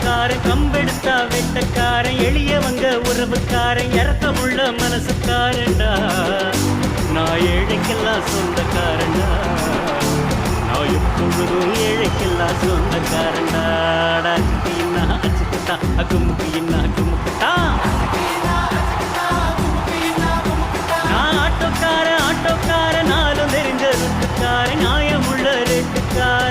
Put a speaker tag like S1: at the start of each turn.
S1: காரக்காரன் கம்பெடுத்தா வெட்டக்காரன் எளியவங்க உறவுக்காரன் இறக்கமுள்ள மனசுக்காரன்டா நான் ஏழைக்கெல்லாம் சொந்தக்காரன்டா நான் எப்பொழுதும் ஏழைக்கெல்லாம் சொந்தக்காரன்டா அச்சுக்கின்னா அச்சுக்கிட்டா அகுமுக்கின்னா அகுமுக்கிட்டா நான் ஆட்டோக்காரன் நாளும் தெரிஞ்ச ருட்டுக்காரன் நியாயமுள்ள ரேட்டுக்காரன்